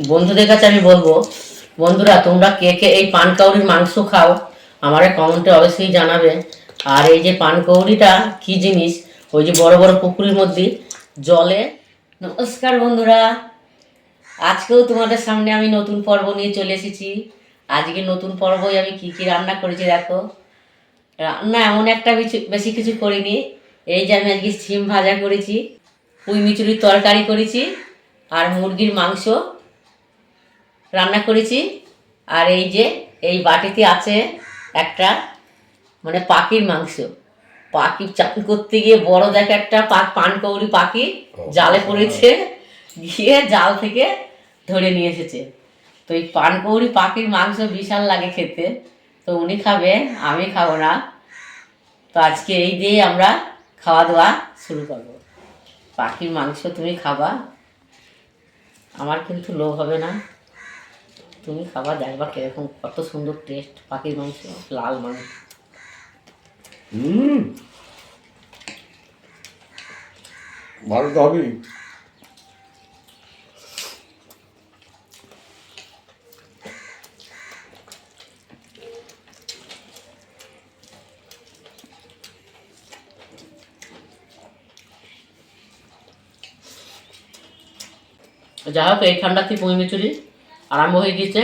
বন্ধুদের কাছে আমি বলবো, বন্ধুরা তোমরা কে কে এই পানকৌড়ির মাংস খাও আমারে কমেন্টে অবশ্যই জানাবে। আর এই যে পানকৌড়িটা কি জিনিস, ওই যে বড় বড় পুকুরের মধ্যে জলে। নমস্কার বন্ধুরা, আজকেও তোমাদের সামনে আমি নতুন পর্ব নিয়ে চলে এসেছি। আজকে নতুন পর্বই আমি কি কি রান্না করেছি দেখো। রান্না এমন একটা বেশি কিছু করিনি। এই যে আমি আজকে সিম ভাজা করেছি, পুঁই মিচুরির তরকারি করেছি, আর মুরগির মাংস রান্না করেছি। আর এই যে এই বাটিতে আছে একটা মানে পাখির মাংস। পাখি চান করতে গিয়ে বড় দেখে একটা পানকৌড়ি পাখি জালে পড়েছে, গিয়ে জাল থেকে ধরে নিয়ে এসেছে। তো এই পানকৌড়ি পাখির মাংস বিশাল লাগে খেতে। তো উনি খাবে, আমি খাবো না। তো আজকে এই দিয়ে আমরা খাওয়া দাওয়া শুরু করবো। পাখির মাংস তুমি খাবা, আমার কিন্তু লোভ হবে না। তুমি খাবার দেখবা কিরকম, কত সুন্দর টেস্ট পাখির মাংস, লাল মাংস। ভালো তো হবেই। যাই হোক, এই ঠান্ডাতে পুঁই মিচুরি আরম্ভ হয়ে গিয়েছে।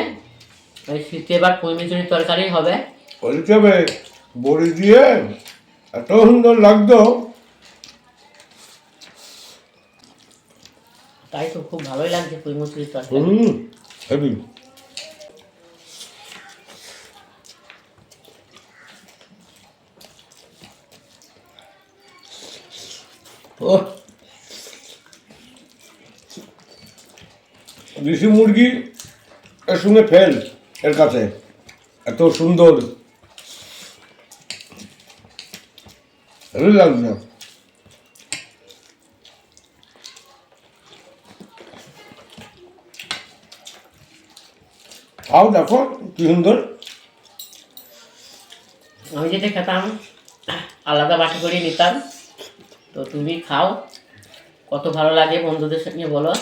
এই শীতে এবার পুঁই মিচুরির তরকারি হবে। বলছে বড়ি দিয়ে এত সুন্দর লাগতো। তাই তো খুব ভালোই লাগছে পুঁই মিচুরির তরকারি। হেবি। ও দেশি মুরগি এর সঙ্গে ফেল এর কাছে, এত সুন্দর হেবি লাগছে। খাও দেখো কি সুন্দর। আমি যেটা খেতাম আলাদা বাটি করে নিতাম। তো তুমি খাও, কত ভালো লাগে বন্ধুদের সঙ্গে বলো।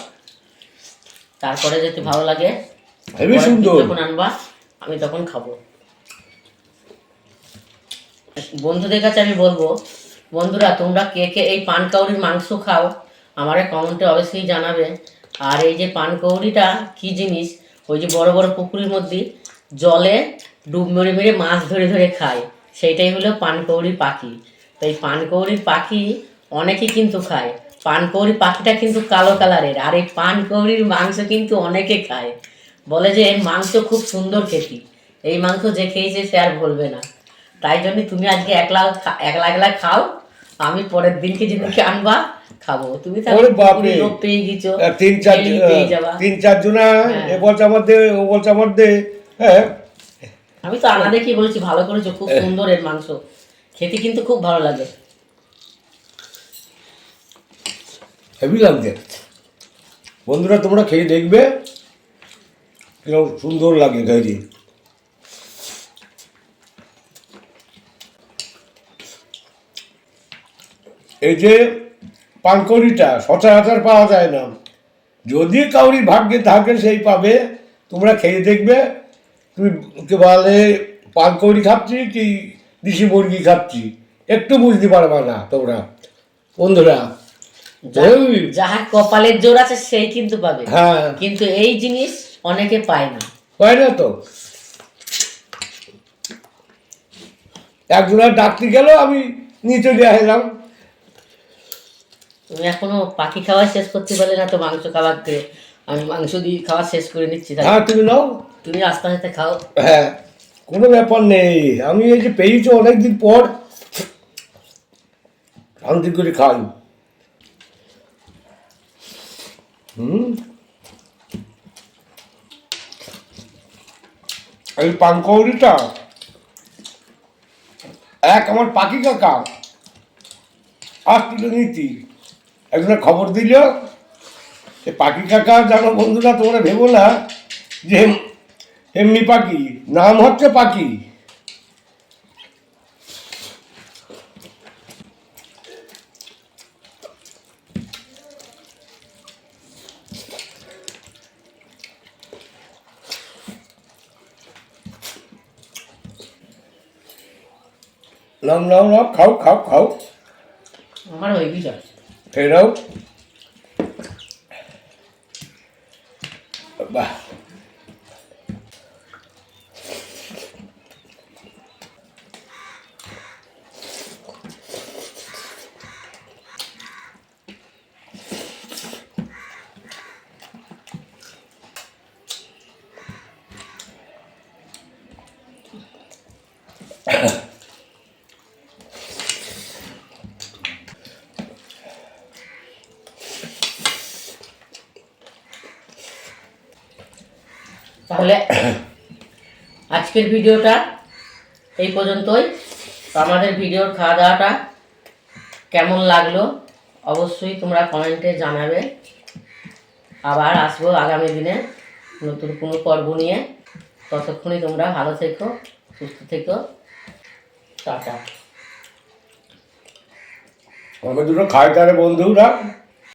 তারপরে যদি ভালো লাগে হেবি সুন্দর। যখন আনবা আমি তখন খাবো। বন্ধুদের কাছে আমি বলবো, বন্ধুরা তোমরা কে কে এই পানকৌড়ির মাংস খাও আমারে কমেন্টে অবশ্যই জানাবে। আর এই যে পানকৌড়িটা কি জিনিস, ওই যে বড় বড় পুকুরের মধ্যে জলে ডুব মেরে মেরে মাছ ধরে ধরে খায়, সেইটাই হলো পানকৌড়ি পাখি। তো এই পানকৌড়ির পাখি অনেকে কিন্তু খায়। পানকৌড়ি পাখিটা কিন্তু কালো কালারের, আর এই পানকৌড়ির মাংস কিন্তু অনেকে খায়, বলে যে এর মাংস খুব সুন্দর খেতে। এই মাংস যে খেয়েছে সে আর বলবে না। তাই জন্য তুমি আজকে একলা একলা একলা খাও, আমি পরের দিনকে যেদিনকে আনবা খাবো। তুমি তাহলে লোক পেয়ে গেছো, পেয়ে যাবা। তিন চার জনা হ্যাঁ। এ বলছে আমার দে, ও বলছে আমার দে। হ্যাঁ, আমি তো আনা দেখি বলছি ভালো করেছো, খুব সুন্দর এর মাংস খেতে কিন্তু খুব ভালো লাগে। হেভি লাগছে। বন্ধুরা তোমরা খেয়ে দেখবে কিরকম সুন্দর লাগে গাড়ি। এই যে পানকৌড়িটা সচরাচর পাওয়া যায় না, যদি কাউরি ভাগ্যে থাকে সেই পাবে। তোমরা খেয়ে দেখবে, তুমি কে বলে পানকৌড়ি খাচ্ছি কি দেশি মুরগি খাচ্ছি একটু বুঝতে পারবা না তোমরা বন্ধুরা। যাহার কপালের জোর আছে সেই কিন্তু পাবে। হ্যাঁ, কিন্তু এই জিনিস অনেকে পায় না। পায় না তো। একজনের ডাকতে গেল, আমি নিচে দিয়ে এলাম। তুমি এখনো পাখি খাওয়া শেষ করতে পারলে না তো মাংস খাবার দিয়ে। আমি মাংস দিয়ে খাওয়া শেষ করে নিচ্ছি। হ্যাঁ তুমি নাও। তুমি আস্তে আস্তে খাও। হ্যাঁ, কোনো ব্যাপার নেই। আমি এই যে পেয়েছি অনেকদিন পর, শান্তি করে খাই। এই পানকৌড়িটা আমার পাখি কাকা আসছিল নীতি, একজনের খবর দিল। এই পাখি কাকা জানো বন্ধুরা, তোমরা ভেবো না যে এমনি পাখি, নাম হচ্ছে পাখি। নাও নাও নাও, খাও খাও খাও, আমার হয়ে গেছে। খেয়ে নাও। বাহ, তাহলে আজকের ভিডিওটা এই পর্যন্তই। তো আমাদের ভিডিওর খাওয়া দাওয়াটা কেমন লাগলো অবশ্যই তোমরা কমেন্টে জানাবে। আবার আসবো আগামী দিনে নতুন কোনো পর্ব নিয়ে। ততক্ষণে তোমরা ভালো থেকো, সুস্থ থেকো, টাটা। আমাকে দুটো খাই তারে বন্ধুরা।